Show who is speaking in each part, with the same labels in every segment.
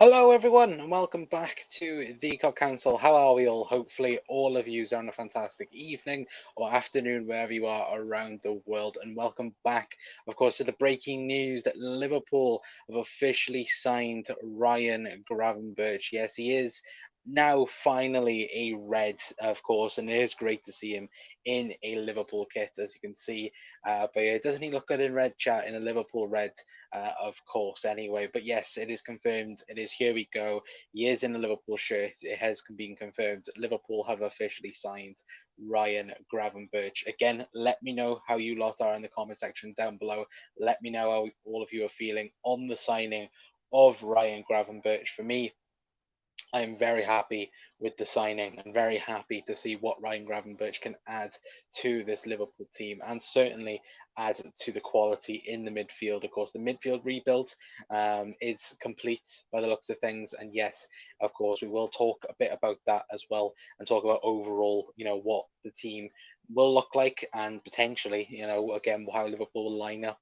Speaker 1: Hello, everyone, and welcome back to the Cop Council. How are we all? Hopefully, all of you are on a fantastic evening or afternoon, wherever you are around the world. And welcome back, of course, to the breaking news that Liverpool have officially signed Ryan Gravenberch. Yes, he is now finally a Red, of course, and it is great to see him in a Liverpool kit, as you can see. But yeah, doesn't he look good in red, chat, in a Liverpool red? Of course, anyway. But yes, it is confirmed. It is here we go. He is in the Liverpool shirt. It has been confirmed. Liverpool have officially signed Ryan Gravenberch. Again, let me know how you lot are in the comment section down below. Let me know how all of you are feeling on the signing of Ryan Gravenberch. For me, I am very happy with the signing and very happy to see what Ryan Gravenberch can add to this Liverpool team and certainly add to the quality in the midfield. Of course, the midfield rebuild is complete by the looks of things. And yes, of course, we will talk a bit about that as well and talk about overall, what the team will look like and potentially, again, how Liverpool will line up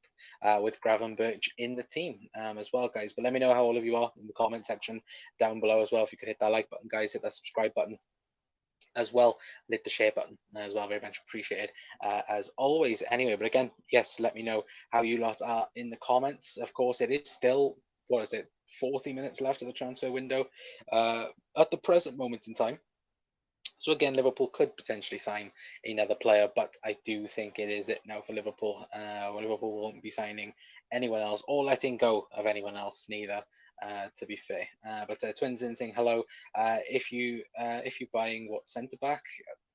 Speaker 1: with Gravenberch in the team as well, guys. But let me know how all of you are in the comment section down below as well. If you could hit that like button, guys, hit that subscribe button as well, and hit the share button as well. Very much appreciated as always. Anyway, but again, yes, let me know how you lot are in the comments. Of course, it is still, what is it, 40 minutes left of the transfer window at the present moment in time. So again, Liverpool could potentially sign another player, but I do think it is it now for Liverpool. Liverpool won't be signing anyone else or letting go of anyone else neither. To be fair, but Twins in saying hello. If you buying what centre back,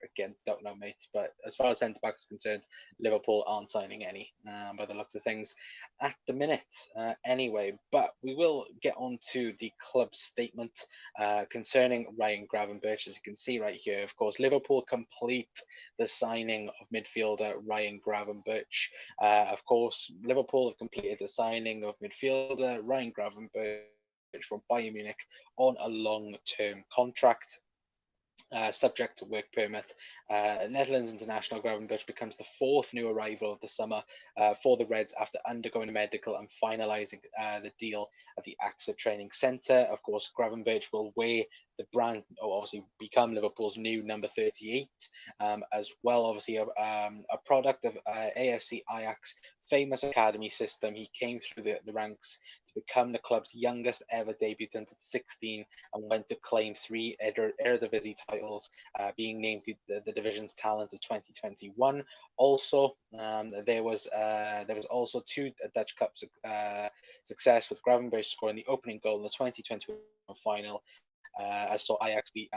Speaker 1: again, don't know, mate. But as far as centre back is concerned, Liverpool aren't signing any by the looks of things at the minute. Anyway, but we will get on to the club statement concerning Ryan Gravenberch. As you can see right here, of course, Liverpool complete the signing of midfielder Ryan Gravenberch. Of course, Liverpool have completed the signing of midfielder Ryan Gravenberch from Bayern Munich on a long-term contract. Subject to work permit. Netherlands international Gravenberch becomes the fourth new arrival of the summer for the Reds after undergoing a medical and finalising the deal at the AXA Training Centre. Of course, Gravenberch will wear the brand, or obviously become Liverpool's new number 38, as well. Obviously, a product of AFC Ajax famous academy system. He came through the ranks to become the club's youngest ever debutant at 16 and went to claim three Eredivisie titles, being named the division's talent of 2021. Also, there was also two Dutch Cup success, with Gravenberch scoring the opening goal in the 2021 final. I saw Ajax beat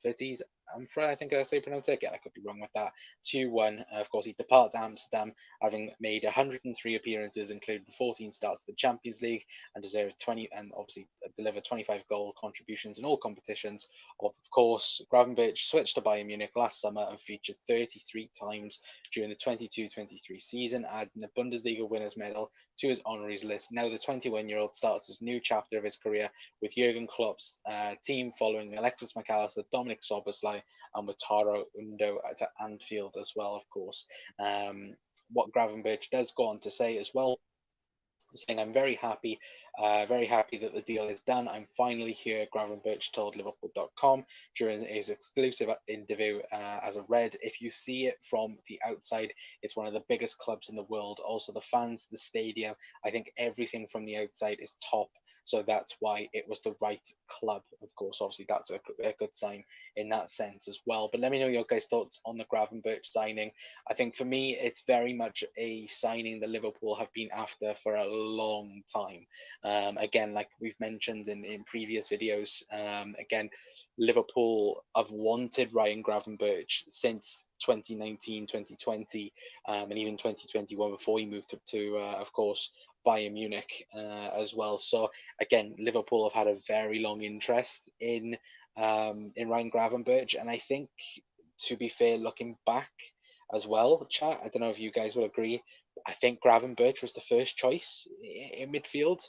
Speaker 1: Vitesse Amfra, I think I say pronounce it. Again, I could be wrong with that. 2-1. Of course, he departed Amsterdam, having made 103 appearances, including 14 starts at the Champions League, and deserved 20, and obviously delivered 25 goal contributions in all competitions. Of course, Gravenberch switched to Bayern Munich last summer and featured 33 times during the 22-23 season, adding the Bundesliga winners medal to his honorees list. Now the 21-year-old starts his new chapter of his career with Jurgen Klopp's team, following Alexis McAllister, Dominic Szoboszlai, and Wataru Endo to Anfield as well, of course. What Gravenberch does go on to say as well, saying, "I'm very happy that the deal is done. I'm finally here," Gravenberch told Liverpool.com during his exclusive interview as a Red. "If you see it from the outside, it's one of the biggest clubs in the world. Also, the fans, the stadium, I think everything from the outside is top. So that's why it was the right club." Of course, obviously, that's a good sign in that sense as well. But let me know your guys' thoughts on the Gravenberch signing. I think for me, it's very much a signing that Liverpool have been after for a long time. Again, like we've mentioned in previous videos, again, Liverpool have wanted Ryan Gravenberch since 2019, 2020, and even 2021 before he moved to of course, Bayern Munich as well. So again, Liverpool have had a very long interest in Ryan Gravenberch, and I think, to be fair, looking back as well, chat, I don't know if you guys will agree, I think Gravenberch was the first choice in midfield.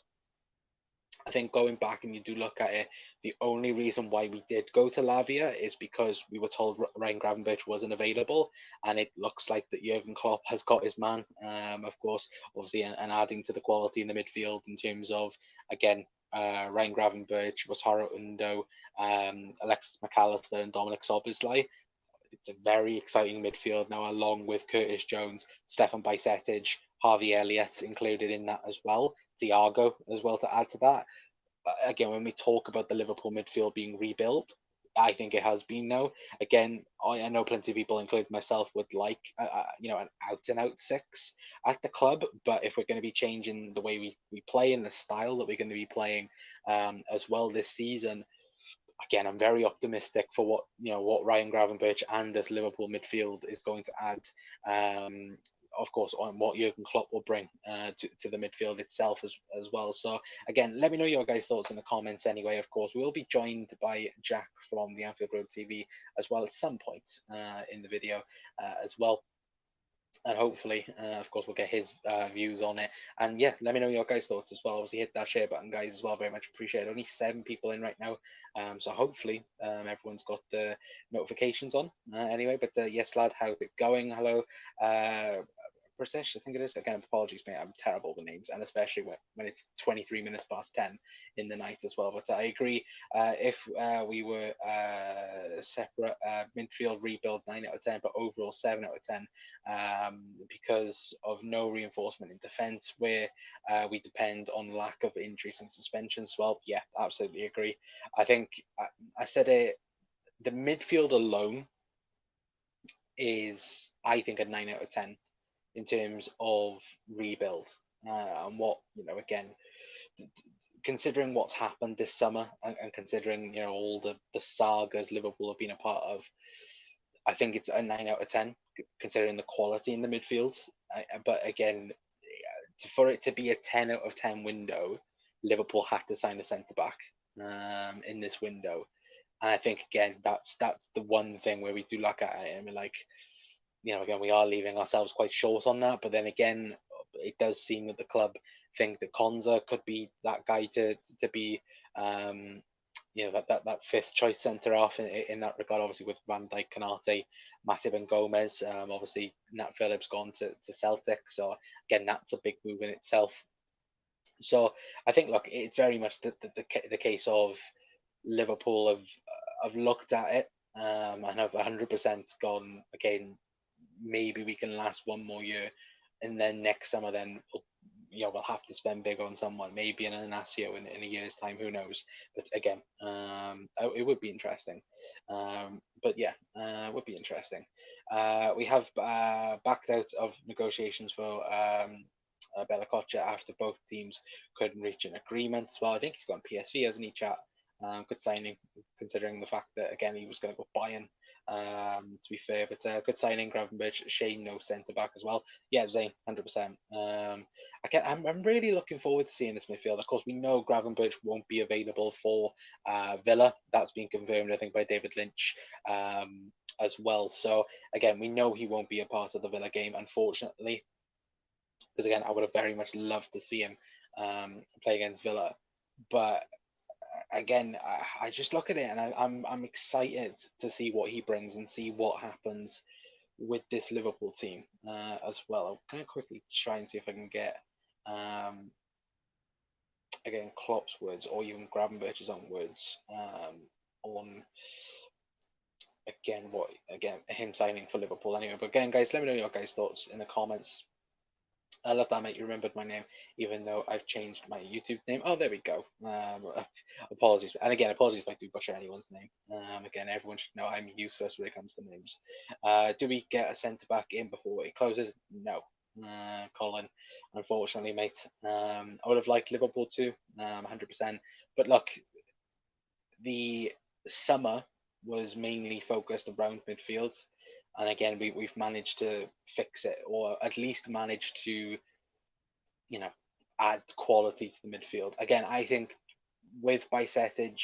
Speaker 1: I think going back and you do look at it, the only reason why we did go to Lavia is because we were told Ryan Gravenberch wasn't available, and it looks like that Jurgen Klopp has got his man, of course, obviously, and adding to the quality in the midfield in terms of, again, Ryan Gravenberch, Wataru Undo, Alexis McAllister, and Dominic Szoboszlai. It's a very exciting midfield now, along with Curtis Jones, Stefan Bajcetic, Harvey Elliott included in that as well, Thiago as well to add to that. Again, when we talk about the Liverpool midfield being rebuilt, I think it has been now. Again, I know plenty of people, including myself, would like an out-and-out six at the club. But if we're going to be changing the way we play and the style that we're going to be playing as well this season, again, I'm very optimistic for what Ryan Gravenberch and this Liverpool midfield is going to add. Of course, on what Jurgen Klopp will bring to the midfield itself as well. So again, let me know your guys' thoughts in the comments. Anyway, of course, we'll be joined by Jack from the Anfield Road TV as well at some point in the video as well. And hopefully, of course, we'll get his views on it. And yeah, let me know your guys' thoughts as well. Obviously, hit that share button, guys, as well. Very much appreciated. Only 7 people in right now. So hopefully, everyone's got the notifications on anyway. But yes, lad, how's it going? Hello. British, I think it is. Again, apologies, mate. I'm terrible with names, and especially when it's 23 minutes past 10 in the night as well. But I agree. If we were separate, midfield rebuild 9 out of 10, but overall 7 out of 10, because of no reinforcement in defence, where we depend on lack of injuries and suspensions as well. Yeah, absolutely agree. I think I said it. The midfield alone is, I think, a 9 out of 10. In terms of rebuild and what again, considering what's happened this summer and considering all the sagas Liverpool have been a part of, I think it's a 9 out of 10 considering the quality in the midfield. But again, for it to be a 10 out of 10 window, Liverpool had to sign a centre back in this window, and I think again that's the one thing where we do look at it and we're like, again, we are leaving ourselves quite short on that. But then again, it does seem that the club think that Konza could be that guy to be, that fifth choice centre half in that regard. Obviously, with Van Dijk, Kanate, Matip, and Gomez. Obviously, Nat Phillips gone to Celtic, so again, that's a big move in itself. So I think, look, it's very much the case of Liverpool have looked at it and have 100% gone again. Maybe we can last one more year, and then next summer, then we'll have to spend big on someone, maybe an Inacio in a year's time. Who knows? But again, it would be interesting. But yeah, it would be interesting. We have backed out of negotiations for Bella Kocha after both teams couldn't reach an agreement. Well, I think he's gone PSV, hasn't he, chat? Good signing, considering the fact that again he was going to go Bayern. To be fair, but good signing, Gravenberch. Shane, no centre back as well. Yeah, Zane, 100%. I'm really looking forward to seeing this midfield. Of course, we know Gravenberch won't be available for Villa. That's been confirmed, I think, by David Lynch as well. So again, we know he won't be a part of the Villa game, unfortunately, because again, I would have very much loved to see him play against Villa, but again, I just look at it and I'm excited to see what he brings and see what happens with this Liverpool team as well. I'm going to quickly try and see if I can get again Klopp's words or even Gravenberch's own words on him signing for Liverpool anyway. But again, guys, let me know your guys' thoughts in the comments. I love that, mate. You remembered my name, even though I've changed my YouTube name. Oh, there we go. Apologies. And again, apologies if I do butcher anyone's name. Again, everyone should know I'm useless when it comes to names. Do we get a centre-back in before it closes? No. Colin, unfortunately, mate. I would have liked Liverpool too, 100%. But look, the summer was mainly focused around midfield. And again, we've managed to fix it, or at least managed to, add quality to the midfield. Again, I think with Bajcetic,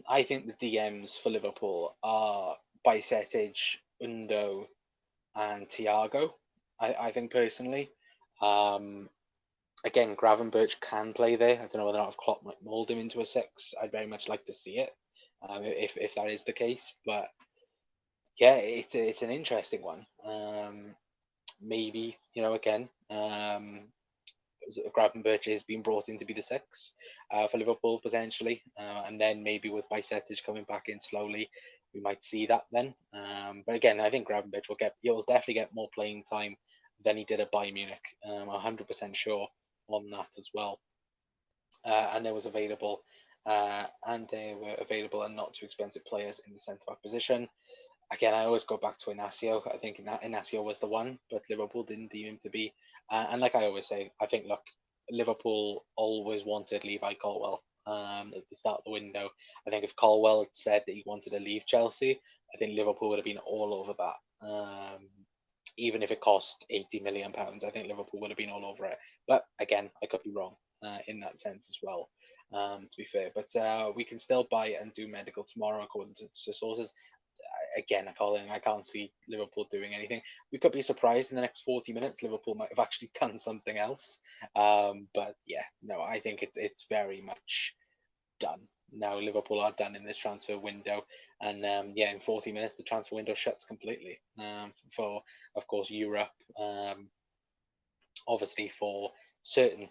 Speaker 1: I think the DMs for Liverpool are Bajcetic, Undo, and Thiago. I think personally. Again, Gravenberch can play there. I don't know whether or not if Klopp might mould him into a 6. I'd very much like to see it, if that is the case. But yeah, it's an interesting one. Maybe again, Gravenberch is being brought in to be the six for Liverpool potentially, and then maybe with Bajcetic coming back in slowly, we might see that then. But again, I think Gravenberch he'll definitely get more playing time than he did at Bayern Munich. 100% sure on that as well. And there were available and not too expensive players in the centre back position. Again, I always go back to Inacio. I think Inacio was the one, but Liverpool didn't deem him to be. And like I always say, I think, look, Liverpool always wanted Levi Colwill at the start of the window. I think if Colwill had said that he wanted to leave Chelsea, I think Liverpool would have been all over that. Even if it cost £80 million, I think Liverpool would have been all over it. But again, I could be wrong in that sense as well, to be fair. But we can still buy and do medical tomorrow, according to sources. Again, I can't see Liverpool doing anything. We could be surprised in the next 40 minutes. Liverpool might have actually done something else. But yeah, no, I think it's very much done. Now Liverpool are done in this transfer window, and in 40 minutes the transfer window shuts completely for, of course, Europe. Obviously for certain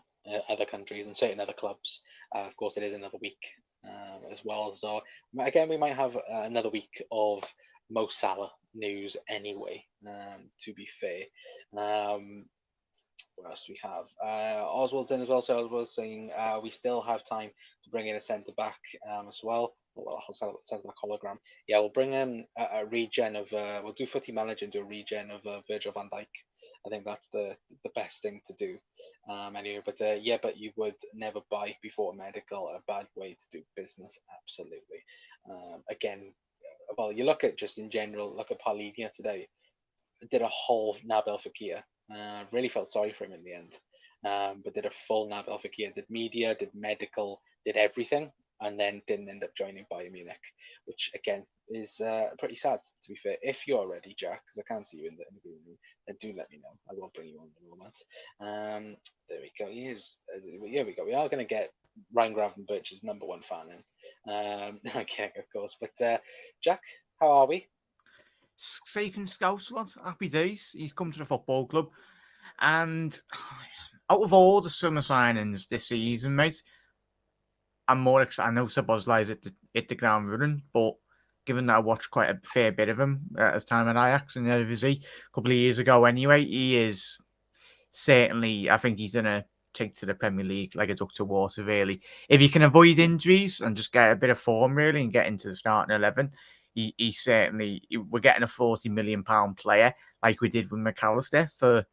Speaker 1: other countries and certain other clubs. Of course, it is another week as well. So again, we might have another week of Mo Salah news anyway. To be fair, what else do we have? Oswald's in as well. So I was saying we still have time to bring in a centre back as well. Well, centre back hologram. Yeah, we'll bring in a regen of. We'll do Footy Manager and do a regen of Virgil van Dijk. I think that's the best thing to do. Anyway, but you would never buy before a medical. A bad way to do business. Absolutely. Again, well, you look at just in general. Look at Paulinho today. Did a whole Nabil Fekir. Really felt sorry for him in the end. But did a full Nabil Fekir. Did media. Did medical. Did everything. And then didn't end up joining Bayern Munich, which again is pretty sad, to be fair. If you're ready, Jack, because I can't see you in the green room, then do let me know. I will bring you on in a moment. There we go. Here we go. We are going to get Ryan Gravenberch's number one fan in. Okay, of course. But Jack, how are we?
Speaker 2: Safe and Scouse, lad. Happy days. He's come to the football club. And out of all the summer signings this season, mate, I'm more excited. I know Szoboszlai's at the ground running, but given that I watched quite a fair bit of him at his time at Ajax and Eredivisie a couple of years ago anyway, he is certainly, I think he's going to take to the Premier League like a duck to water, really. If you can avoid injuries and just get a bit of form, really, and get into the starting 11, he certainly, we're getting a £40 million player like we did with McAllister for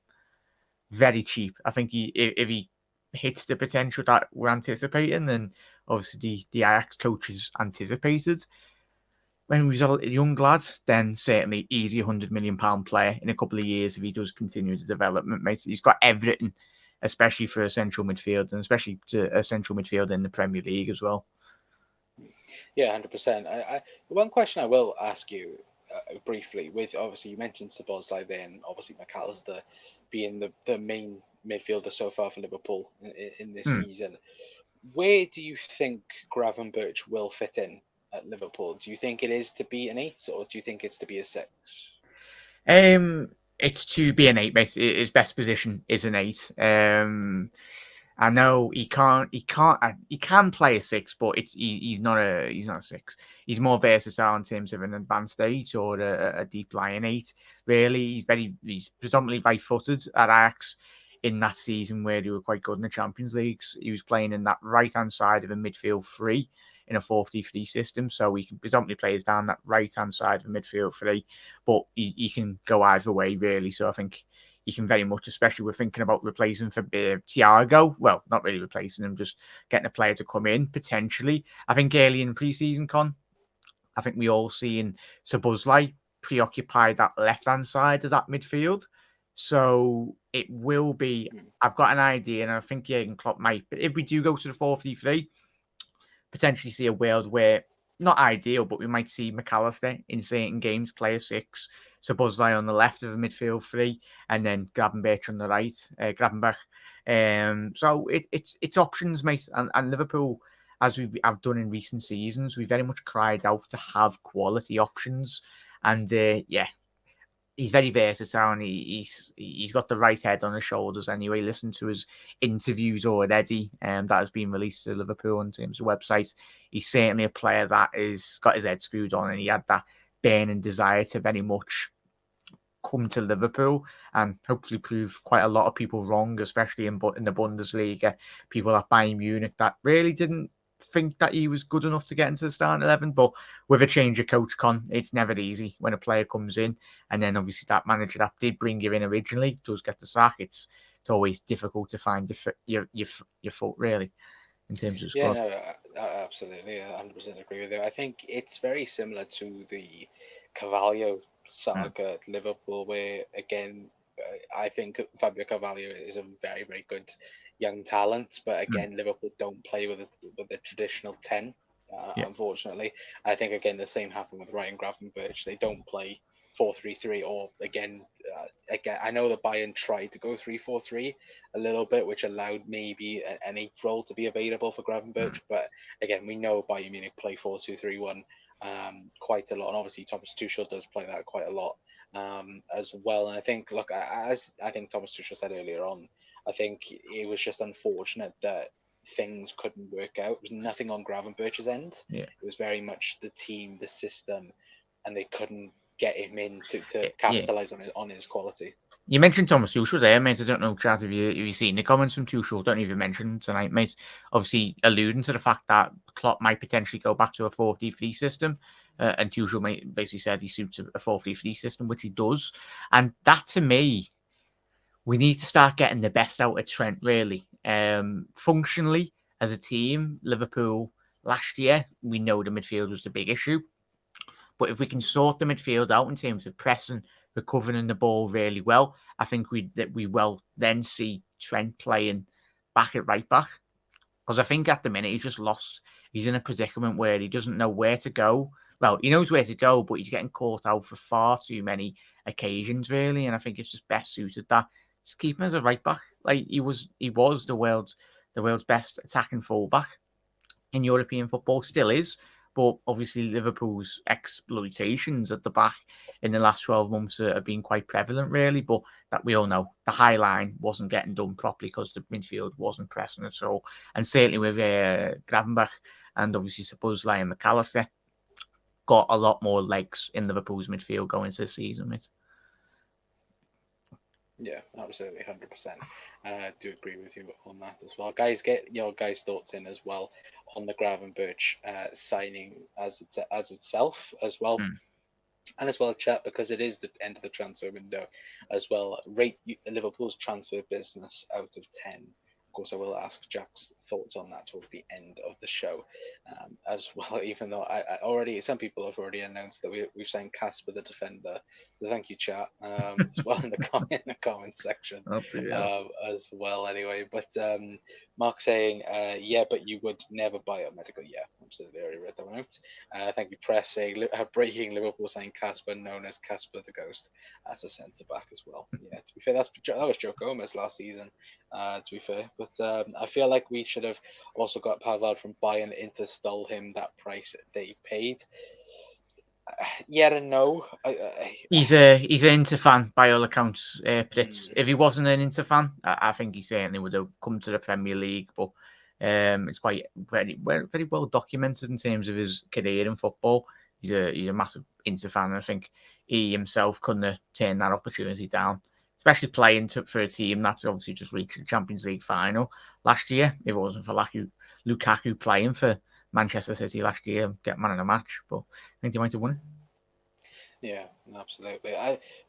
Speaker 2: very cheap. I think if he hits the potential that we're anticipating, and obviously the Ajax coaches anticipated when he was a young lad, then certainly easy £100 million player in a couple of years if he does continue the development, mate. He's got everything, especially for a central midfield, and especially to a central midfield in the Premier League as well.
Speaker 1: Yeah, 100%. One question I will ask you briefly, with obviously you mentioned Szoboszlai there, and obviously McAllister being the main midfielder so far for Liverpool in this season. Where do you think Gravenberch will fit in at Liverpool? Do you think it is to be an 8, or do you think it's to be a 6?
Speaker 2: It's to be an 8, basically. His best position is an 8. I know he can play a 6, but he's not a 6. He's more versatile in terms of an advanced 8 or a deep lying 8. Really, he's predominantly right-footed at Ajax. In that season where they were quite good in the Champions Leagues, he was playing in that right-hand side of a midfield 3 in a 4-3 system, so he can predominantly play down that right-hand side of a midfield 3, but he can go either way, really. So I think he can very much, especially we're thinking about replacing for Thiago. Well, not really replacing him, just getting a player to come in, potentially. I think early in pre-season, I think we all seen Szoboszlai preoccupy that left-hand side of that midfield. So it will be, I've got an idea, and I think Jurgen Klopp might, but if we do go to the 4-3-3, potentially see a world where, not ideal, but we might see McAllister in certain games play a 6, Szoboszlai on the left of a midfield 3, and then Gravenberch on the right, Gravenberch. So it's options, mate, and Liverpool, as we have done in recent seasons, we very much cried out to have quality options, and he's very versatile, and he's got the right head on his shoulders anyway. Listen to his interviews already, that has been released to Liverpool in terms of websites. He's certainly a player that is got his head screwed on, and he had that burning desire to very much come to Liverpool and hopefully prove quite a lot of people wrong, especially in the Bundesliga. People at Bayern Munich that really didn't think that he was good enough to get into the starting 11. But with a change of coach, it's never easy when a player comes in, and then obviously that manager that did bring you in originally does get the sack. It's always difficult to find your foot, really, in terms of squad.
Speaker 1: Yeah, no, absolutely, 100% agree with you. I think it's very similar to the Carvalho saga at Liverpool, where again, I think Fabio Carvalho is a very, very good young talent, but again, Liverpool don't play with a traditional 10, unfortunately. I think again the same happened with Ryan Gravenberch. They don't play 4-3-3, or again, I know that Bayern tried to go 3-4-3 a little bit, which allowed maybe an 8th role to be available for Gravenberch. But again, we know Bayern Munich play 4-2-3-1 quite a lot, and obviously Thomas Tuchel does play that quite a lot as well. And I think, look, as I think Thomas Tuchel said earlier on, I think it was just unfortunate that things couldn't work out. It was nothing on Gravenberch's end.
Speaker 2: Yeah.
Speaker 1: It was very much the team, the system, and they couldn't get him in to capitalize on his quality.
Speaker 2: You mentioned Thomas Tuchel there, mate. I don't know, Chad, have you seen the comments from Tuchel? Don't even mention tonight, mate. Obviously, alluding to the fact that Klopp might potentially go back to a 4-3 system, and Tuchel basically said he suits a 4-3 system, which he does. And that, to me, we need to start getting the best out of Trent, really. Functionally, as a team, Liverpool last year, we know the midfield was the big issue. But if we can sort the midfield out in terms of pressing, recovering the ball really well, I think we will then see Trent playing back at right back. Because I think at the minute he's just lost. He's in a predicament where he doesn't know where to go. Well, he knows where to go, but he's getting caught out for far too many occasions, really. And I think it's just best suited that just keep him as a right back. Like he was the world's best attacking fullback in European football, still is. But obviously, Liverpool's exploitations at the back in the last 12 months have been quite prevalent, really. But that we all know, the high line wasn't getting done properly because the midfield wasn't pressing at all. And certainly with Gravenberch and obviously Szoboszlai and McAllister, got a lot more legs in Liverpool's midfield going into the season, mate.
Speaker 1: Yeah, absolutely, 100%. I do agree with you on that as well. Guys, get your guys' thoughts in as well on the Gravenberch signing as itself as well. And as well, chat, because it is the end of the transfer window as well. Rate Liverpool's transfer business out of 10. Of course, I will ask Jack's thoughts on that toward the end of the show as well, even though some people have already announced that we've signed Casper the defender. So thank you, chat, as well in the comment section as well anyway. But Mark saying, yeah, but you would never buy a medical. Yeah, absolutely, I already read that one out. Thank you, Press, saying, breaking Liverpool saying Casper, known as Casper the Ghost, as a centre-back as well. Yeah, to be fair, that was Joe Gomez last season, to be fair. But I feel like we should have also got Pavard from Bayern in to stole him that price they paid. Yeah and no.
Speaker 2: He's an Inter fan by all accounts. If he wasn't an Inter fan, I think he certainly would have come to the Premier League. But it's quite very well documented in terms of his career in football. He's a massive Inter fan, and I think he himself couldn't have turned that opportunity down. Especially playing for a team that's obviously just reached the Champions League final last year. If it wasn't for Lukaku playing for Manchester City last year, get man of the match. But I think they might have won it.
Speaker 1: Yeah, absolutely.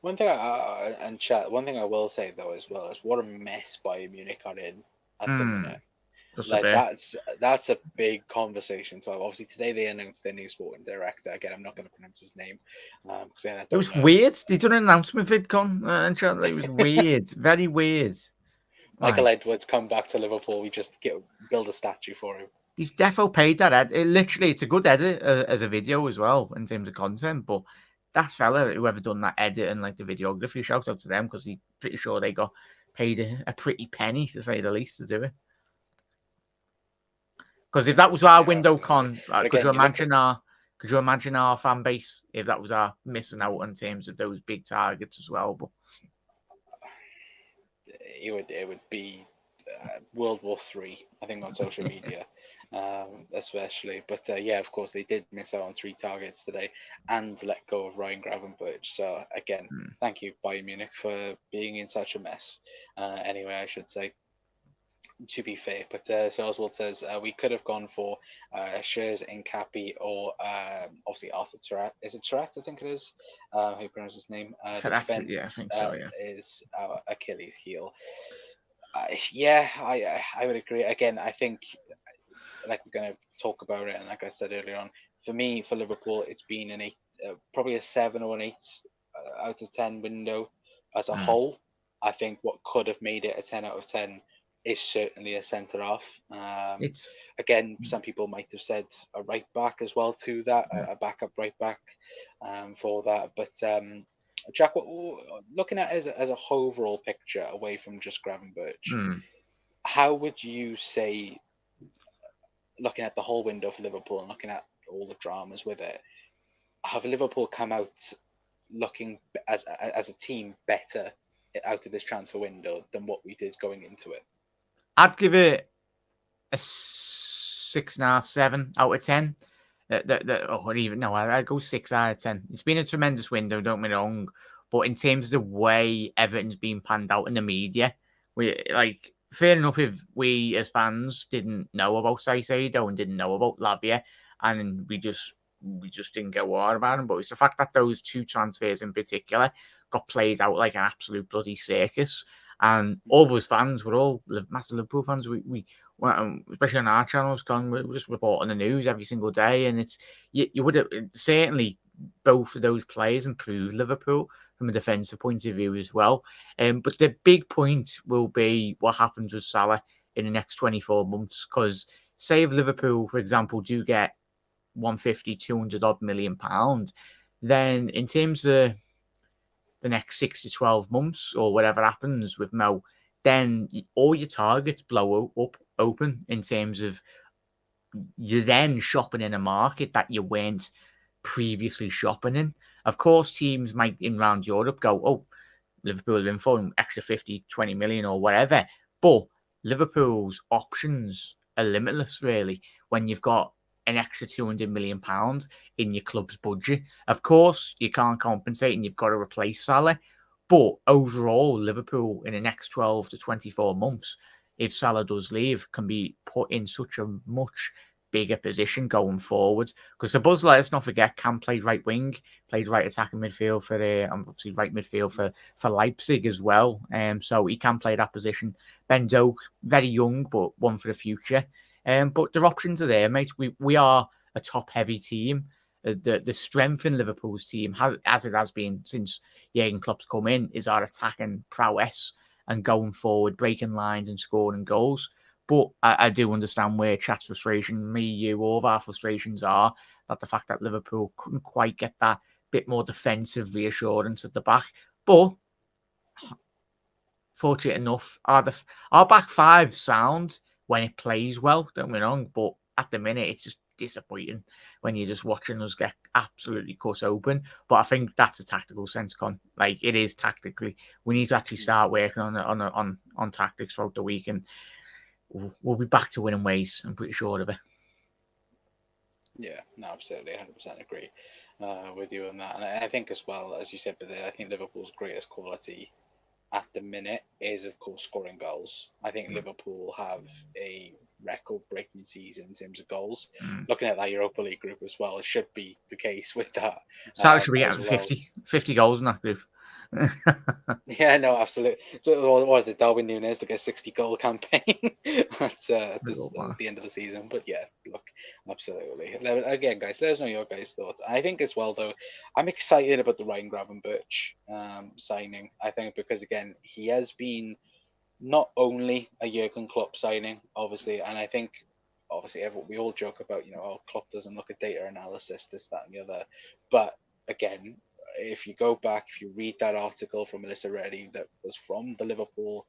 Speaker 1: One thing I will say though as well is what a mess Bayern Munich are in at the minute. Like that's a big conversation to have. Obviously today they announced their new sporting director. Again, I'm not going to pronounce his name because I don't
Speaker 2: it was weird. They did an announcement VidCon and it was weird, very weird.
Speaker 1: Michael Edwards come back to Liverpool. We just build a statue for him.
Speaker 2: They've defo paid that. It's a good edit as a video as well in terms of content. But that fella, whoever done that edit and like the videography, shout out to them because he's pretty sure they got paid a pretty penny to say the least to do it. Because if that was our window con, could you Could you imagine our fan base if that was our missing out in terms of those big targets as well? But
Speaker 1: it would be World War Three, I think, on social media, especially. But yeah, of course, they did miss out on 3 targets today and let go of Ryan Gravenberch. So again, thank you, Bayern Munich, for being in such a mess. Anyway, I should say, to be fair. But so Oswald says we could have gone for Shares Incapi or obviously Arthur Tourette. Is it Tourette? I think it is. How you pronounce his name? The
Speaker 2: that's it.
Speaker 1: defense
Speaker 2: Yeah, I think so. Yeah.
Speaker 1: is our Achilles heel. Yeah, I would agree. Again, I think, like, we're going to talk about it, and like I said earlier on, for me, for Liverpool, it's been an 8, probably a 7 or an 8 out of 10 window as a whole. I think what could have made it a 10 out of 10 is certainly a centre half.
Speaker 2: It's
Speaker 1: Again, some people might have said a right back as well to that, a backup right back for that. But Jack, looking at it as a overall picture away from just Gravenberch, how would you say, looking at the whole window for Liverpool and looking at all the dramas with it, have Liverpool come out looking as a team better out of this transfer window than what we did going into it?
Speaker 2: I'd give it a 6.5, 7 out of 10. Or even no, I'd go 6 out of 10. It's been a tremendous window, don't get me wrong, but in terms of the way everything's been panned out in the media, we like fair enough if we as fans didn't know about Saicedo and didn't know about Lavia, and we just didn't go on about him. But it's the fact that those 2 transfers in particular got played out like an absolute bloody circus. And all those fans were all massive Liverpool fans. We especially on our channels, we're just reporting the news every single day. And it's you would have certainly both of those players improved Liverpool from a defensive point of view as well. But the big point will be what happens with Salah in the next 24 months. Because say if Liverpool, for example, do get 150, 200 odd million pounds, then in terms of the next 6 to 12 months or whatever happens with Mo, then all your targets blow up open in terms of you're then shopping in a market that you weren't previously shopping in. Of course, teams might in round Europe go, oh, Liverpool have been for an extra 50, 20 million or whatever. But Liverpool's options are limitless, really, when you've got an extra £200 million in your club's budget. Of course, you can't compensate and you've got to replace Salah. But overall, Liverpool in the next 12 to 24 months, if Salah does leave, can be put in such a much bigger position going forward. Because the Buzz, let's not forget, Cam played right wing, played right attacking midfield for obviously right midfield for Leipzig as well. So he can play that position. Ben Doak, very young, but one for the future. But their options are there, mate. We are a top-heavy team. The strength in Liverpool's team, as it has been since Jurgen Klopp's come in, is our attacking prowess and going forward, breaking lines and scoring goals. But I do understand where chat's frustration, me, you, all of our frustrations are, that the fact that Liverpool couldn't quite get that bit more defensive reassurance at the back. But fortunate enough, our back five sound when it plays well, don't get me wrong, but at the minute it's just disappointing when you're just watching us get absolutely cut open. But I think that's a tactical sense, Con. Like, it is tactically. We need to actually start working on tactics throughout the week, and we'll be back to winning ways. I'm pretty sure of it.
Speaker 1: Yeah, no, absolutely, 100% agree with you on that. And I think as well, as you said, but I think Liverpool's greatest quality at the minute is, of course, scoring goals. I think Liverpool have a record-breaking season in terms of goals. Looking at that Europa League group as well, it should be the case with that.
Speaker 2: So should be getting 50 goals in that group.
Speaker 1: Yeah, no, absolutely. So what was it, Darwin Núñez to get 60-goal campaign at the end of the season? But yeah, look, absolutely. Again, guys, let us know your guys' thoughts. I think as well, though, I'm excited about the Ryan Gravenberch signing. I think because, again, he has been not only a Jurgen Klopp signing, obviously, and I think obviously we all joke about, Klopp doesn't look at data analysis, this, that, and the other. But again, if you go back, if you read that article from Melissa Reddy that was from the Liverpool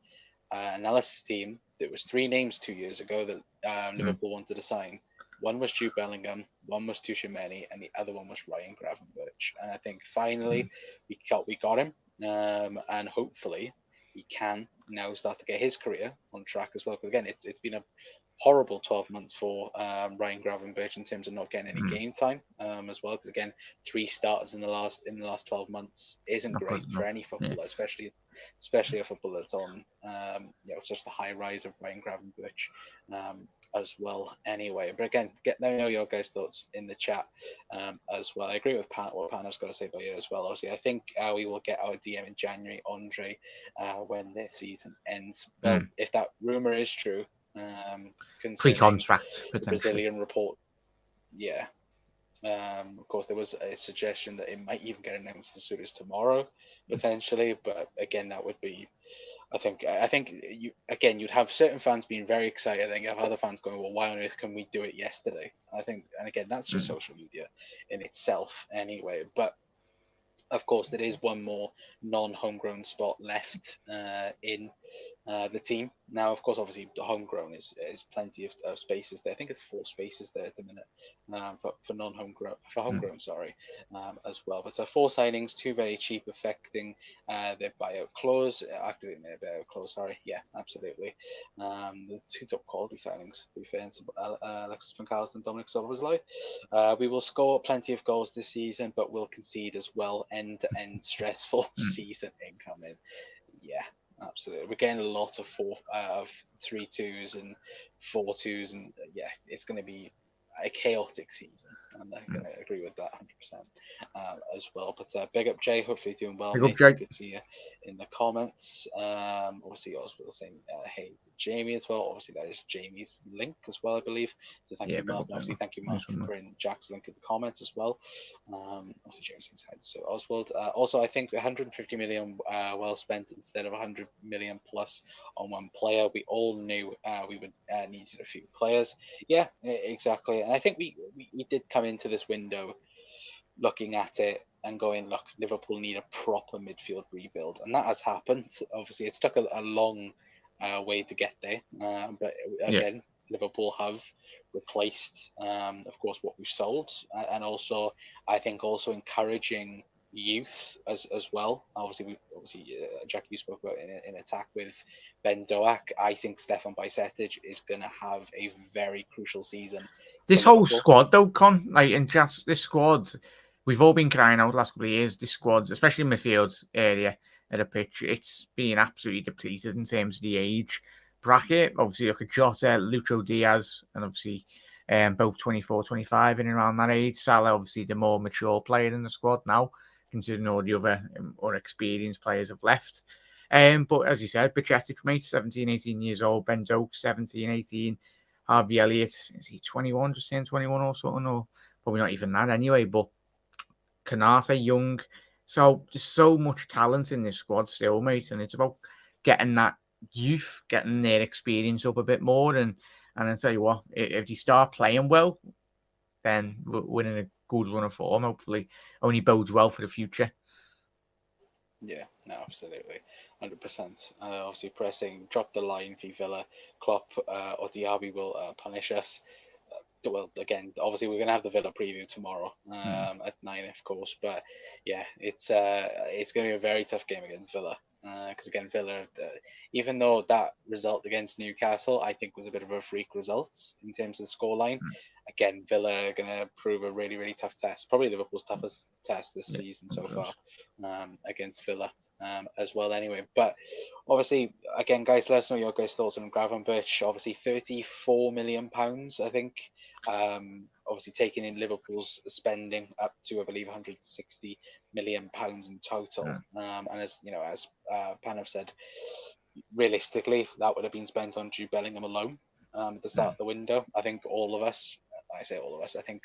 Speaker 1: analysis team, there was 3 names 2 years ago that Liverpool wanted to sign. One was Jude Bellingham, one was Tuchemeni, and the other one was Ryan Gravenberch. And I think finally we got him, and hopefully he can now start to get his career on track as well. Because again, it's been a horrible 12 months for Ryan Gravenberch in terms of not getting any game time as well. Because again, 3 starters in the last 12 months isn't
Speaker 2: Not
Speaker 1: great
Speaker 2: good
Speaker 1: for
Speaker 2: enough.
Speaker 1: any footballer, especially a footballer that's on such the high rise of Ryan Gravenberch as well. Anyway, but again, let me know your guys' thoughts in the chat as well. I agree with what Panav's got to say about you as well. Obviously, I think we will get our DM in January, Andre, when this season ends. Well, if that rumor is true. Concerning
Speaker 2: Pre-contract,
Speaker 1: the
Speaker 2: potentially.
Speaker 1: Brazilian report. Yeah. Of course, there was a suggestion that it might even get announced as soon as tomorrow, potentially. But again, that would be, I think you'd have certain fans being very excited, and you have other fans going, "Well, why on earth can we do it yesterday?" I think, and again, that's just social media in itself, anyway. But of course, there is one more non-homegrown spot left in the team. Now, of course, obviously, the homegrown is plenty of spaces there. I think it's 4 spaces there at the minute for homegrown, sorry, as well. But 4 signings, 2 very cheap, affecting their buyout clause, activating their buyout clause. Sorry, yeah, absolutely. The 2 top quality signings, to be fair, Alexis McAllister and Dominic Szoboszlai. We will score plenty of goals this season, but we'll concede as well. End-to-end stressful season incoming. Yeah, absolutely. We're getting a lot of 3-2s and 4-2s, and yeah, it's going to be a chaotic season, and I'm going to agree with that 100% as well. But big up, Jay. Hopefully doing well,
Speaker 2: Big
Speaker 1: mate.
Speaker 2: up, Jay.
Speaker 1: Good to see you in the comments. Obviously, Oswald saying hey to Jamie as well. Obviously, that is Jamie's link as well, I believe. So thank you, Mark. Obviously, thank you, Mark, for putting Jack's link in the comments as well. Obviously, James saying hi to Oswald. Also, I think 150 million well spent instead of 100 million plus on one player. We all knew we would need a few players. Yeah, exactly. And I think we did come into this window looking at it and going, look, Liverpool need a proper midfield rebuild. And that has happened. Obviously, it's took a long way to get there. But again, Liverpool have replaced, of course, what we've sold. And also, I think also encouraging youth as well. Obviously, Jack, you spoke about in attack with Ben Doak. I think Stefan Bajcetic is going to have a very crucial season.
Speaker 2: This whole squad, though, Con, and just this squad, we've all been crying out the last couple of years. This squad, especially in the midfield area at a pitch, it's been absolutely depleted in terms of the age bracket. Obviously, look at Jota, Lucho Diaz, and obviously both 24, 25 in and around that age. Salah, obviously, the more mature player in the squad now, considering all the other more experienced players have left. But as you said, Bajcetic, mate, 17, 18 years old. Ben Doak, 17, 18. Harvey Elliott, is he 21, just turned 21 or something? Or probably not even that anyway. But Canate, young. So there's so much talent in this squad still, mate. And it's about getting that youth, getting their experience up a bit more. And I tell you what, if you start playing well, then we're in a good run of form, hopefully. Only bodes well for the future.
Speaker 1: Yeah, no, absolutely. 100%. Obviously, pressing, drop the line for Villa, Klopp or Diaby will punish us. Well, again, obviously, we're going to have the Villa preview tomorrow at 9, of course. But yeah, it's going to be a very tough game against Villa. Because again, Villa, even though that result against Newcastle, I think was a bit of a freak result in terms of the scoreline. Again, Villa are going to prove a really, really tough test. Probably Liverpool's toughest test this season so far against Villa as well anyway. But obviously, again, guys, let us know your guys' thoughts on Gravenberch. Obviously, £34 million, I think. Obviously, taking in Liverpool's spending up to, I believe, £160 million in total. And as you know, as Panav said, realistically, that would have been spent on Jude Bellingham alone at the start of the window. I think all of us, I say all of us, I think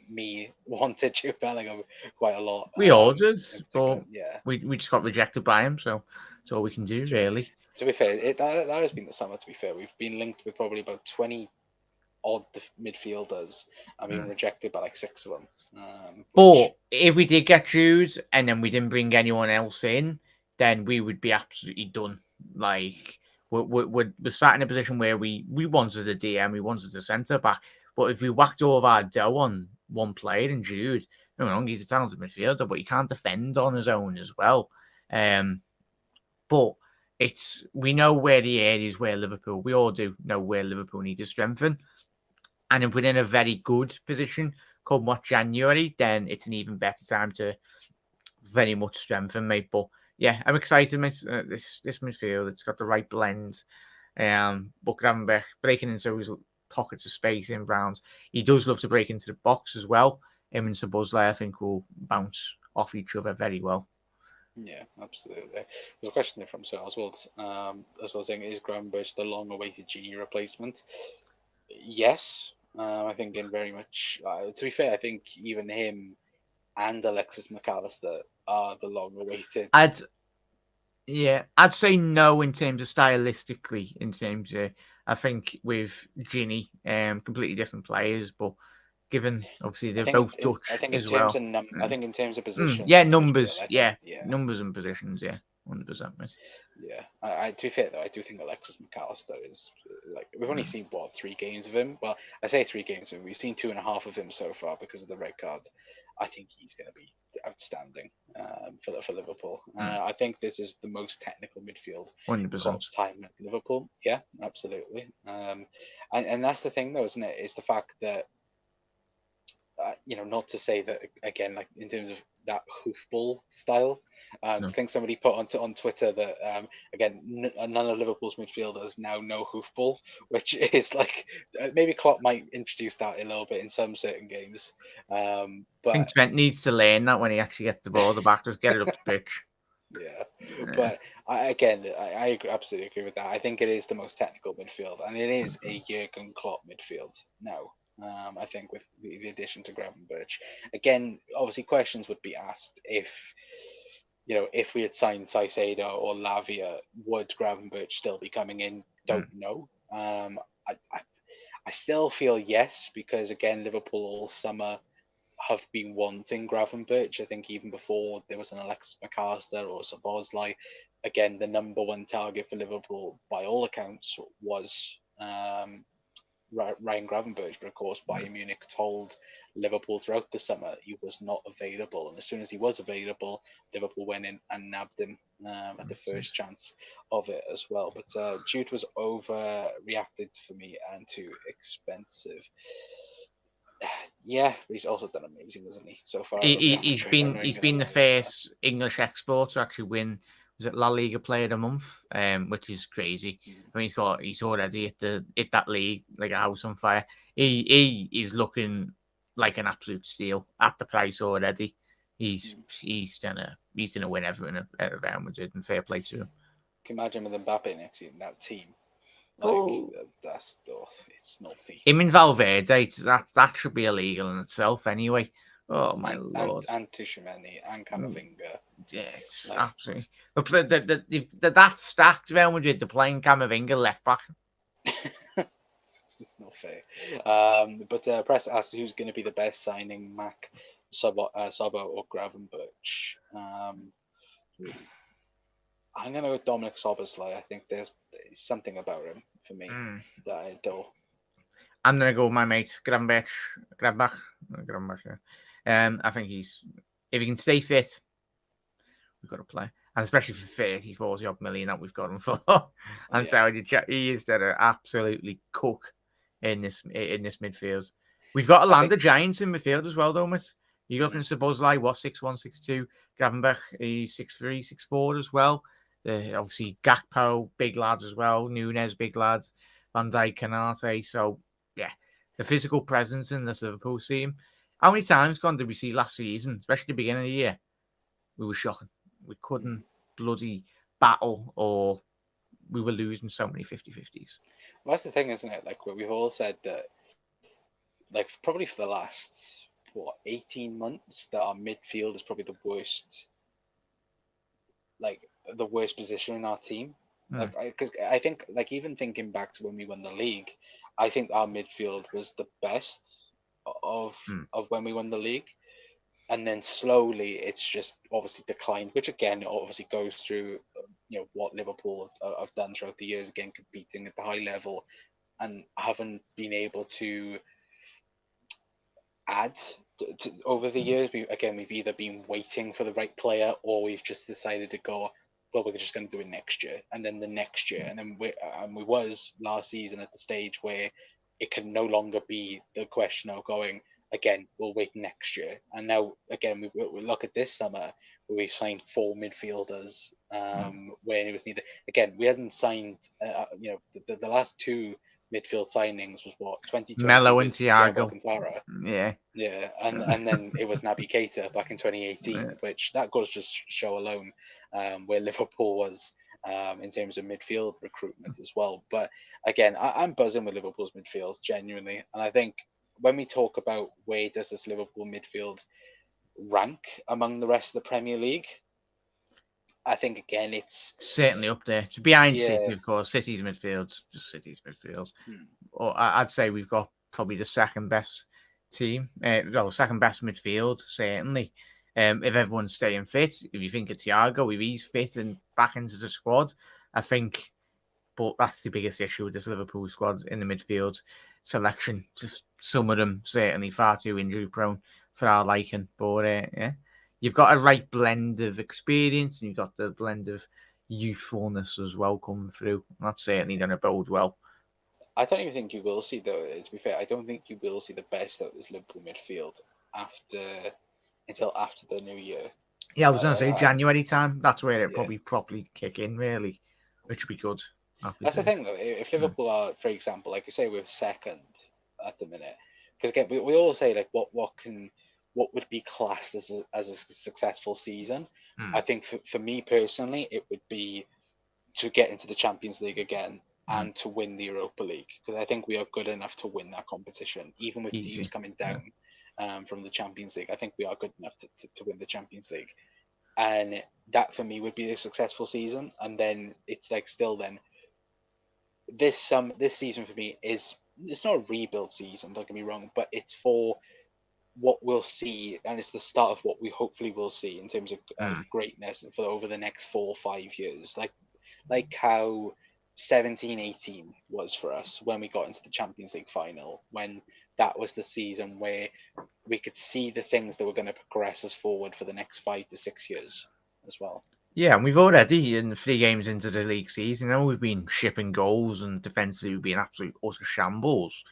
Speaker 1: me wanted Jude Bellingham quite a lot.
Speaker 2: We ordered, but
Speaker 1: yeah,
Speaker 2: we just got rejected by him, so that's all we can do, really.
Speaker 1: To be fair, that has been the summer, to be fair. We've been linked with probably about 20 odd midfielders. I mean, rejected by like 6 of them.
Speaker 2: But if we did get Jude and then we didn't bring anyone else in, then we would be absolutely done. Like, we're sat in a position where we wanted a DM, we wanted a centre back. But if we whacked all of our dough on one player in Jude, he's a talented midfielder, but he can't defend on his own as well. But we know where the areas where Liverpool, we all do know where Liverpool need to strengthen. And if we're in a very good position come what January, then it's an even better time to very much strengthen, mate. But yeah, I'm excited, mate. This midfield, it's got the right blends. But Gravenberch breaking into his pockets of space in rounds. He does love to break into the box as well. Him and Szoboszlai, I think, will bounce off each other very well.
Speaker 1: Yeah, absolutely. There's a question there from Sir Oswald. As well, saying, is Gravenberch the long-awaited Genie replacement? Yes, I think in very much. To be fair, I think even him and Alexis McAllister are the long-awaited.
Speaker 2: I'd say no in terms of stylistically. In terms of, I think with Ginny, completely different players, but given obviously they're both Dutch
Speaker 1: I think in
Speaker 2: as
Speaker 1: terms
Speaker 2: well.
Speaker 1: I think in terms of positions.
Speaker 2: Numbers.
Speaker 1: Midfield,
Speaker 2: Numbers and positions. 100%.
Speaker 1: Yeah, I to be fair though, I do think Alexis McAllister is like we've only seen 3 games of him. Well, I say 3 games of him. We've seen 2.5 of him so far because of the red cards. I think he's going to be outstanding for Liverpool. I think this is the most technical midfield
Speaker 2: 100%.
Speaker 1: Klopp's time at Liverpool. Yeah, absolutely. And that's the thing though, isn't it? It's the fact that not to say that again, like in terms of that hoofball style. I think somebody put on Twitter that again, none of Liverpool's midfielders now know hoofball, which is like maybe Klopp might introduce that a little bit in some certain games. But
Speaker 2: I think Trent needs to learn that when he actually gets the ball, the back just get it up the pitch.
Speaker 1: Yeah, but I absolutely agree with that. I think it is the most technical midfield, and it is a Jurgen Klopp midfield now. I think with the addition to Gravenberch, again, obviously questions would be asked if we had signed Caicedo or Lavia, would Gravenberch still be coming in? Don't know. I still feel yes, because again, Liverpool all summer have been wanting Gravenberch. I think even before there was an Alexis McAllister or Szoboszlai, again, the number one target for Liverpool by all accounts was Ryan Gravenberch, but of course Bayern Munich told Liverpool throughout the summer he was not available, and as soon as he was available, Liverpool went in and nabbed him at the first chance of it as well. But Jude was overreacted for me and too expensive. Yeah, he's also done amazing, hasn't he? So far,
Speaker 2: he's been the first English export to actually win. Was it La Liga Player of the Month? Which is crazy. I mean, he's already hit that league like a house on fire. He is looking like an absolute steal at the price already. He's gonna win everything at Real Madrid, and fair play to him.
Speaker 1: Can you imagine with Mbappe next year in that team? Like that stuff, it's naughty.
Speaker 2: Him in Valverde, that should be illegal in itself anyway. Oh my lord!
Speaker 1: And Tchouaméni and Camavinga.
Speaker 2: Yeah, it's absolutely. But that's stacked Real Madrid. They're playing Camavinga left back.
Speaker 1: It's not fair. But Press asked who's going to be the best signing, Mac, Sobo, or Gravenberch. I'm going to go with Dominic Szoboszlai. I think there's something about him for me that I adore.
Speaker 2: I'm going to go with my mate, Gravenberch. I think if he can stay fit, we've got to play. And especially for 30, 40 odd million that we've got him for. And so he is going to absolutely cook in this midfield. We've got to land the Giants in midfield as well, though, mate. You're looking at Szoboszlai, 6'1", 6'2". Gravenberch, he's 6'3", 6'4" as well. Obviously, Gakpo, big lads as well. Nunes, big lads. Van Dijk, Canate. So, yeah, the physical presence in this Liverpool team. How many times did we see last season, especially the beginning of the year? We were shocking. We couldn't bloody battle, or we were losing so many 50-50s.
Speaker 1: Well, that's the thing, isn't it? Like, we've all said that, like, probably for the last 18 months, that our midfield is probably the worst position in our team. Because I think, like, even thinking back to when we won the league, I think our midfield was the best of when we won the league, and then slowly it's just obviously declined, which again obviously goes through what Liverpool have done throughout the years, again competing at the high level and haven't been able to add over the years. We've either been waiting for the right player, or we've just decided to go, well, we're just going to do it next year, and then the next year, and then we was last season at the stage where it can no longer be the question of going, again, we'll wait next year. And now, again, we look at this summer where we signed 4 midfielders when it was needed. Again, we hadn't signed, the last 2 midfield signings was what, 2020
Speaker 2: Mello and
Speaker 1: with Thiago
Speaker 2: Thiago.
Speaker 1: Alcantara.
Speaker 2: Yeah.
Speaker 1: Yeah, and then it was Naby Keita back in 2018,
Speaker 2: Yeah.
Speaker 1: which that goes just show alone where Liverpool was in terms of midfield recruitment as well. But again, I'm buzzing with Liverpool's midfield, genuinely. And I think when we talk about where does this Liverpool midfield rank among the rest of the Premier League, I think, again, it's
Speaker 2: certainly up there. It's behind
Speaker 1: yeah.
Speaker 2: City, of course. City's midfields, just City's midfields.
Speaker 1: Hmm.
Speaker 2: Or I'd say we've got probably the second best team. Second best midfield, certainly. If everyone's staying fit, if you think of Thiago, if he's fit and back into the squad, I think. But that's the biggest issue with this Liverpool squad in the midfield selection. Just some of them certainly far too injury prone for our liking. But yeah, you've got a right blend of experience and you've got the blend of youthfulness as well coming through. That's certainly going to bode well.
Speaker 1: I don't even think you will see, though, to be fair, I don't think you will see the best out of this Liverpool midfield until after the new year.
Speaker 2: Yeah, I was going to say January time. That's where it probably properly kick in, really, which would be good.
Speaker 1: That's the thing, though. If Liverpool are, for example, like you say, we're second at the minute, because again, we all say like what would be classed as a successful season. I think for me personally, it would be to get into the Champions League again and to win the Europa League, because I think we are good enough to win that competition, even with teams coming down from the Champions League. I think we are good enough to win the Champions League, and that for me would be a successful season. And then it's like still then. This season for me it's not a rebuild season, don't get me wrong, but it's for what we'll see, and it's the start of what we hopefully will see in terms of greatness for over the next 4 or 5 years, like how 17-18 was for us when we got into the Champions League final, when that was the season where we could see the things that were going to progress us forward for the next 5 to 6 years as well.
Speaker 2: Yeah, and we've already, in 3 games into the league season, we've been shipping goals and defensively we've been absolute utter shambles.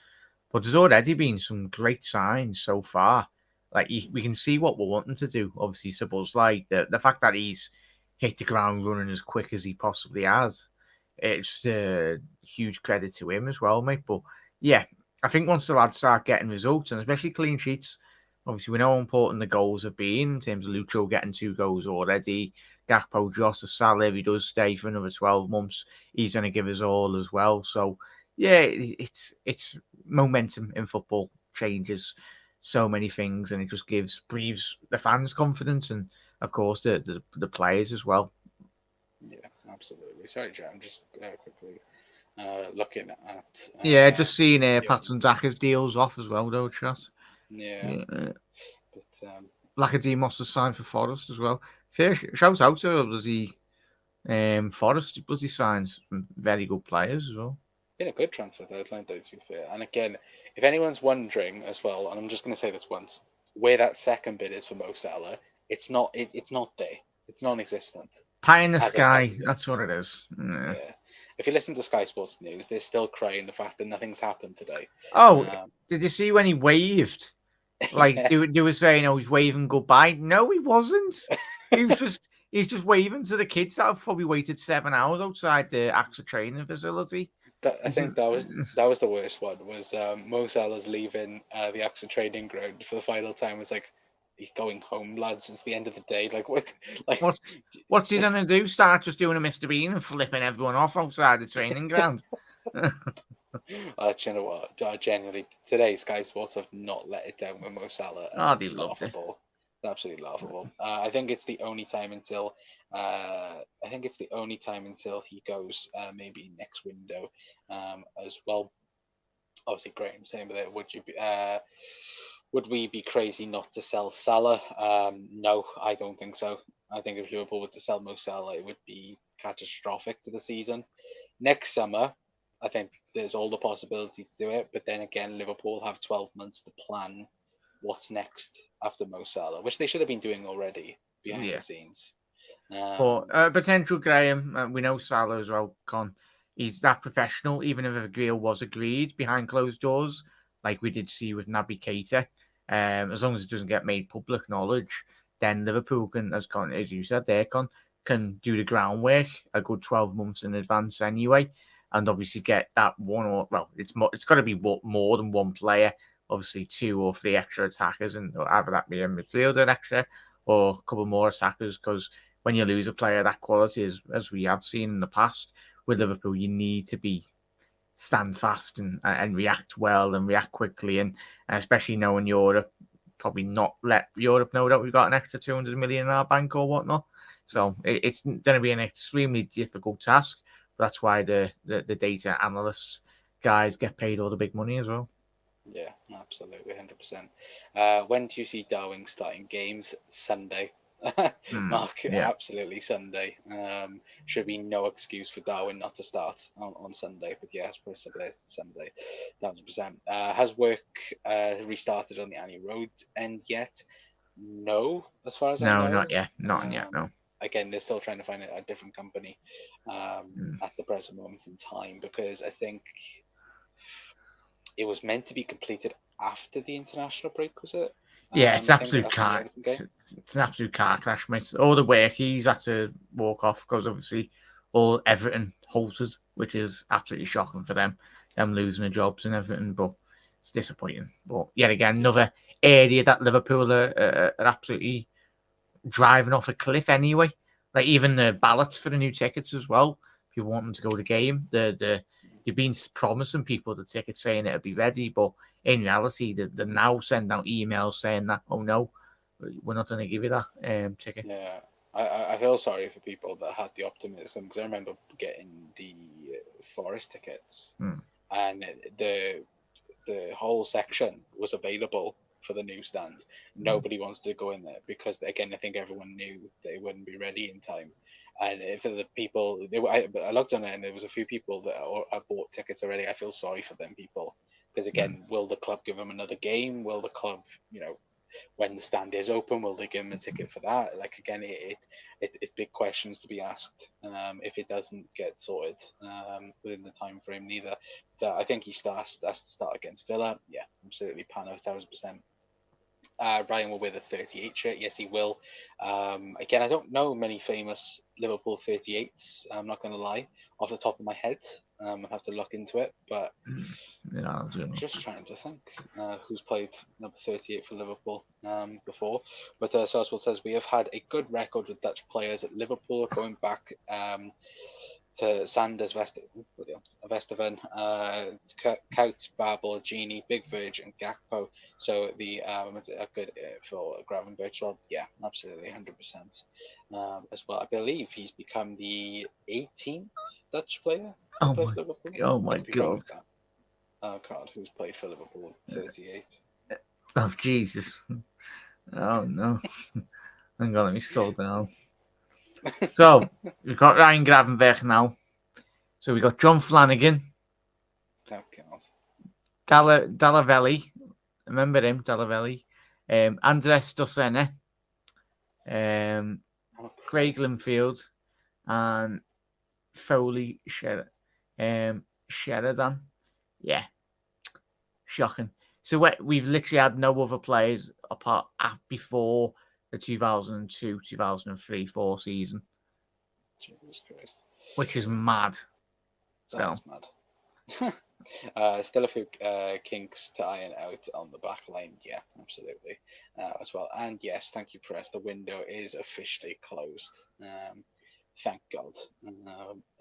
Speaker 2: But there's already been some great signs so far. Like, we can see what we're wanting to do. Obviously, Szoboszlai, the fact that he's hit the ground running as quick as he possibly has, it's a huge credit to him as well, mate. But yeah, I think once the lads start getting results, and especially clean sheets, obviously we know how important the goals have been in terms of Lucho getting 2 goals already. Gakpo, Jota, Salah, if he does stay for another 12 months, he's going to give us all as well. So, yeah, it's momentum in football changes so many things, and it just breathes the fans confidence, and of course the players as well.
Speaker 1: Yeah, absolutely. Sorry, Joe, I'm just quickly looking at.
Speaker 2: Just seeing Patson Daka's deals off as well, though, Chat.
Speaker 1: Yeah. But
Speaker 2: Lacademos has signed for Forest as well. Fair shout out to bloody Forest. Bloody signs from very good players as well.
Speaker 1: Been a good transfer deadline, though, to be fair. And again, if anyone's wondering as well, and I'm just going to say this once, where that second bid is for Mo Salah, it's not there. It's non-existent.
Speaker 2: Pie in the sky. That's what it is. Yeah.
Speaker 1: If you listen to Sky Sports News, they're still crying the fact that nothing's happened today.
Speaker 2: Oh, did you see when he waved? Like they were saying, "Oh, he's waving goodbye." No, he wasn't. He's just waving to the kids that have probably waited 7 hours outside the AXA training facility.
Speaker 1: I think that was the worst one. Was Mo Salah's leaving the AXA training ground for the final time? Was like, he's going home, lads. It's the end of the day. Like what? Like
Speaker 2: what's he gonna do? Start just doing a Mr. Bean and flipping everyone off outside the training ground?
Speaker 1: You know what? Genuinely, today Sky Sports have not let it down with Mo Salah.
Speaker 2: They loved it.
Speaker 1: It's absolutely laughable. I think it's the only time until he goes maybe next window as well. Obviously, Graham saying that would we be crazy not to sell Salah? No, I don't think so. I think if Liverpool were to sell Mo Salah, it would be catastrophic to the season. Next summer, I think there's all the possibility to do it, but then again, Liverpool have 12 months to plan what's next after Mo Salah, which they should have been doing already behind the scenes.
Speaker 2: But potential Graham, we know Salah as well, Con. He's that professional, even if a deal was agreed behind closed doors, like we did see with Naby Keita. As long as it doesn't get made public knowledge, then Liverpool can, as you said there, can do the groundwork a good 12 months in advance anyway, and obviously get that it's got to be more than one player, obviously 2 or 3 extra attackers, and either that be a midfielder extra or a couple more attackers, because when you lose a player of that quality, as we have seen in the past with Liverpool, you need to stand fast and react well and react quickly, and especially knowing Europe, probably not let Europe know that we've got an extra 200 million in our bank or whatnot. So it's going to be an extremely difficult task. That's why the data analysts guys get paid all the big money as well.
Speaker 1: Yeah, absolutely, 100%. When do you see Darwin starting games? Sunday. Mark, absolutely Sunday. Should be no excuse for Darwin not to start on Sunday, but yes, possibly Sunday, 1,000%. Has work restarted on the Annie Road end yet? No, as far as I know.
Speaker 2: Not yet. Not yet, no.
Speaker 1: Again, they're still trying to find a different company at the present moment in time, because I think it was meant to be completed after the international break, was it?
Speaker 2: Yeah, it's absolute car. It's an absolute car crash, mate. All the work he's had to walk off because obviously all Everton halted, which is absolutely shocking for them losing their jobs and everything. But it's disappointing. But yet again, another area that Liverpool are absolutely driving off a cliff anyway. Like even the ballots for the new tickets as well. If you want them to go to the game, you've been promising people the tickets, saying it'll be ready, but in reality, they now send out emails saying that, oh no, we're not going to give you that ticket.
Speaker 1: Yeah, I feel sorry for people that had the optimism, because I remember getting the Forest tickets, and the whole section was available for the new stand. Nobody wants to go in there because, again, I think everyone knew they wouldn't be ready in time. And for the people, I looked on it and there was a few people that bought tickets already. I feel sorry for them people, because again, will the club give them another game? Will the club, when the stand is open, will they give them a ticket for that? Like, again, it's big questions to be asked if it doesn't get sorted within the time frame neither. But I think he has to start against Villa. Yeah, absolutely, Pano, 1,000%. Ryan will wear the 38 shirt. Yes, he will. Again, I don't know many famous Liverpool 38s. I'm not going to lie, off the top of my head. I'll have to look into it. But just trying to think who's played number 38 for Liverpool before. But Sourcewell says we have had a good record with Dutch players at Liverpool, going back to Sanders, Vesterven, Kout, Babel, Genie, Big Verge, and Gakpo. So the a good for Gravenberch. Well, yeah, absolutely, 100% as well. I believe he's become the 18th Dutch player who played for Liverpool.
Speaker 2: Oh my god!
Speaker 1: God, who's played for Liverpool? 38.
Speaker 2: Oh Jesus! Oh no! Hang on, let me scroll down. So we've got Ryan Gravenberch now. So we got John Flanagan.
Speaker 1: Oh God.
Speaker 2: Dallavelli. Remember him, Dallavelli. Andres Dossena. Craig Linfield. And Foley Sheridan. Yeah. Shocking. So we've literally had no other players apart before the 2002-2003-4 season.
Speaker 1: Jesus Christ.
Speaker 2: Which is mad.
Speaker 1: That's mad. Still a few kinks to iron out on the back line. Yeah, absolutely. As well. And yes, thank you, Press. The window is officially closed. Thank God.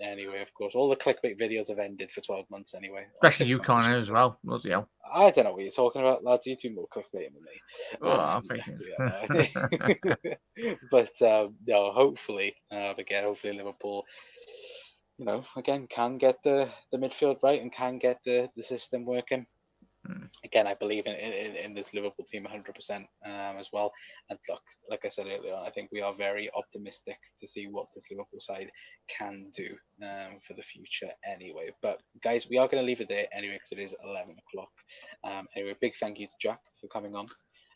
Speaker 1: Anyway, of course, all the clickbait videos have ended for 12 months anyway.
Speaker 2: Especially you, Connor, as well.
Speaker 1: I don't know what you're talking about, lads. You do more clickbait than me. But no, hopefully, again, hopefully Liverpool, again, can get the midfield right and can get the system working. Again, I believe in this Liverpool team 100% as well. And look, like I said earlier on, I think we are very optimistic to see what this Liverpool side can do for the future anyway. But guys, we are going to leave it there anyway because it is 11 o'clock. Anyway, big thank you to Jack for coming on.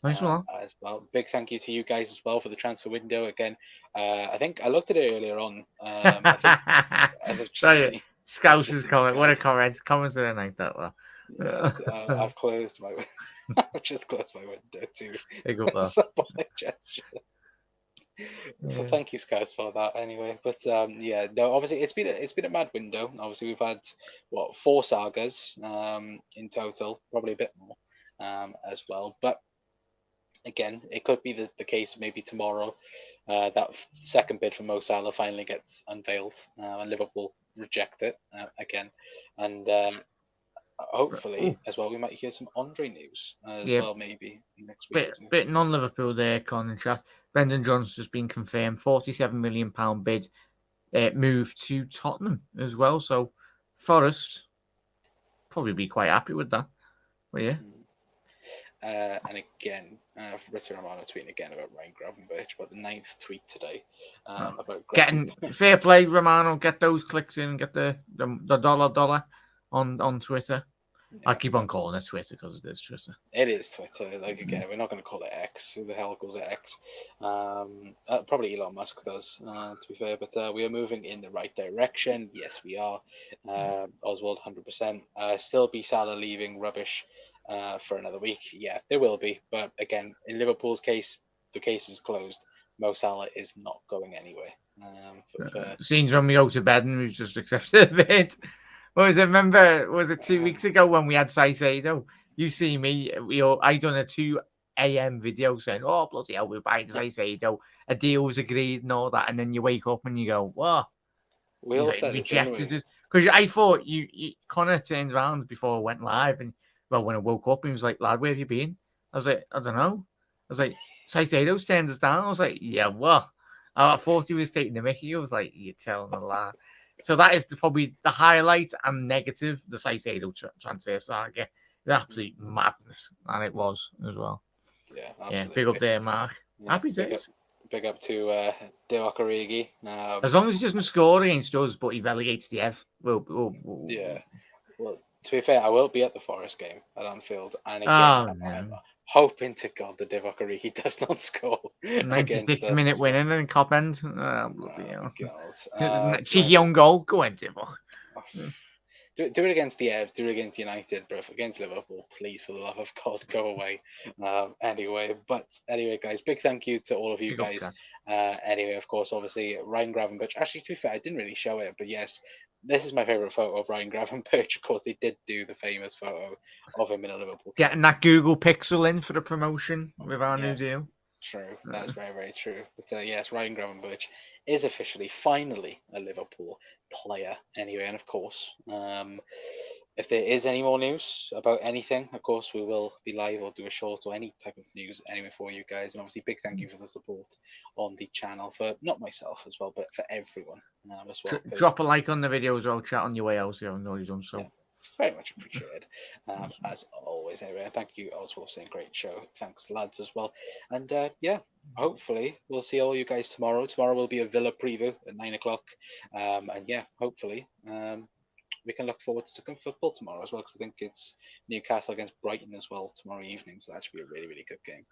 Speaker 2: Nice one.
Speaker 1: as well. Big thank you to you guys as well for the transfer window again. I think I looked at it earlier on. I think as I've just
Speaker 2: Sorry,
Speaker 1: seen,
Speaker 2: Scouse's comment. What a comment! Comments of the night that were.
Speaker 1: yeah, I've closed my. I've just closed my window too.
Speaker 2: Big up there.
Speaker 1: Symbolic gesture. So
Speaker 2: Yeah.
Speaker 1: thank you, guys, for that. Anyway, but yeah, no, obviously it's been a mad window. Obviously, we've had what 4 sagas in total, probably a bit more as well. But again, it could be the case maybe tomorrow that second bid for Mo Salah finally gets unveiled and Liverpool reject it again, and hopefully
Speaker 2: Ooh,
Speaker 1: as well we might hear some Andre news as
Speaker 2: yeah,
Speaker 1: well maybe next week or two.
Speaker 2: bit non-Liverpool there, Con and chat. Brendan Johnson's just been confirmed. £47 million bid move to Tottenham as well. So Forest probably be quite happy with that. But yeah.
Speaker 1: And again, Rizzo Romano tweeting again about Ryan Gravenberch, about the 9th tweet today about
Speaker 2: Getting fair play, Romano. Get those clicks in. Get the dollar on Twitter.
Speaker 1: Yeah,
Speaker 2: I keep on calling it Twitter because it is Twitter.
Speaker 1: It is Twitter. Like again, we're not going to call it X. Who the hell calls it X? Probably Elon Musk does, to be fair. But we are moving in the right direction. Yes, we are. Oswald, 100%. Still be Salah leaving rubbish for another week. Yeah, there will be. But again, in Liverpool's case, the case is closed. Mo Salah is not going anywhere.
Speaker 2: Scenes when we go to bed and we've just accepted a bit. Was it 2 weeks ago when we had Saicedo? You see me, I done a 2 a.m. video saying, oh, bloody hell, we're buying Saicedo. A deal was agreed and all that. And then you wake up and you go, what?
Speaker 1: We all said
Speaker 2: rejected it. Because I thought Connor turned around before I went live. And well, when I woke up, he was like, lad, where have you been? I was like, I don't know. I was like, Saicedo's turned us down. I was like, yeah, what? I thought he was taking the mickey. I was like, you're telling a lie. So that is probably the highlight and negative, the Saicedo transfer saga. The absolute madness, and it was as well.
Speaker 1: Yeah, absolutely.
Speaker 2: Yeah, big up there, Mark.
Speaker 1: Yeah,
Speaker 2: Happy days.
Speaker 1: Big up to Divock Origi.
Speaker 2: As long as he doesn't score against us, but he relegates the Ev.
Speaker 1: Yeah. Well, to be fair, I will be at the Forest game at Anfield, and again, I'm hoping to God the Divock Origi does not score.
Speaker 2: 96-minute winning in Cop End. Oh, bloody
Speaker 1: hell.
Speaker 2: Cheeky own goal. Go on, Divock.
Speaker 1: Do it against the Ev, do it against United, but against Liverpool, please, for the love of God, go away. Anyway, guys, big thank you to all of you guys. Anyway, of course, obviously, Ryan Gravenberch. Actually, to be fair, I didn't really show it, but yes, this is my favourite photo of Ryan Gravenberch. Of course, they did do the famous photo of him in a Liverpool.
Speaker 2: Getting that Google Pixel in for the promotion with our new deal.
Speaker 1: True, that's very, very true. But yes, Ryan Gravenberch is officially, finally, a Liverpool player. Anyway, and of course, if there is any more news about anything, of course, we will be live or do a short or any type of news anyway for you guys. And obviously, big thank you for the support on the channel for not myself as well, but for everyone as well.
Speaker 2: Drop a like on the video as well. Chat on your way out if you haven't already done so.
Speaker 1: Yeah. Very much appreciated, as always. Anyway, thank you, Oswald, saying great show. Thanks, lads, as well. And yeah, hopefully we'll see all you guys tomorrow. Tomorrow will be a Villa preview at 9 o'clock. And yeah, hopefully we can look forward to some football tomorrow as well, because I think it's Newcastle against Brighton as well tomorrow evening. So that should be a really, really good game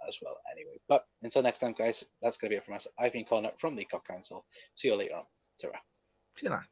Speaker 1: as well. Anyway, but until next time, guys, that's going to be it from us. I've been Connor from the Cock Council. See you later on. Ta-ra.
Speaker 2: See you later.